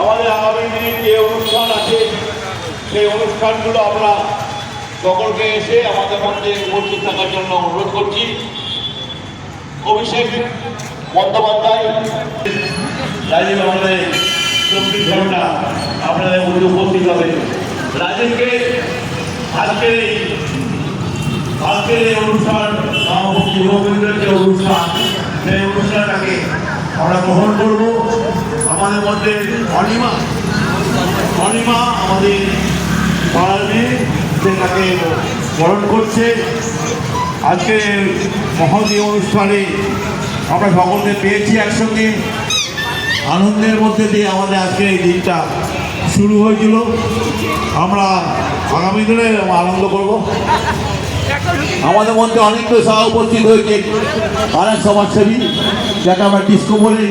আমাদের আগামী দিনে যে অনুষ্ঠান আছে সেই অনুষ্ঠানগুলো আমরা সকলকে এসে আমাদের মধ্যে উপস্থিত থাকার জন্য অনুরোধ করছি। অভিষেক বন্দ্যোপাধ্যায় রাজীব আমাদের 24 ঘন্টা আপনাদের মধ্যে উপস্থিত হবে। রাজীবকে আজকের এই অনুষ্ঠান যুবকেন্দ্রের যে অনুষ্ঠান সেই অনুষ্ঠানটাকে আমরা গ্রহণ করব। আমাদের মধ্যে অনিমা আমাদের পাড়ার মেয়ে সেটাকে বরণ করছে। আজকে মহতী অনুষ্ঠানে আমরা সকলকে পেয়েছি একসঙ্গে, আনন্দের মধ্যে দিয়ে আমাদের আজকে এই দিনটা শুরু হয়েছিল। আমরা আগামী দিনে আনন্দ করব। আমাদের মধ্যে অনেক পেশা উপস্থিত হয়েছে, অনেক সমাজসেবী, যাকে আমরা ডিস্কো বলি।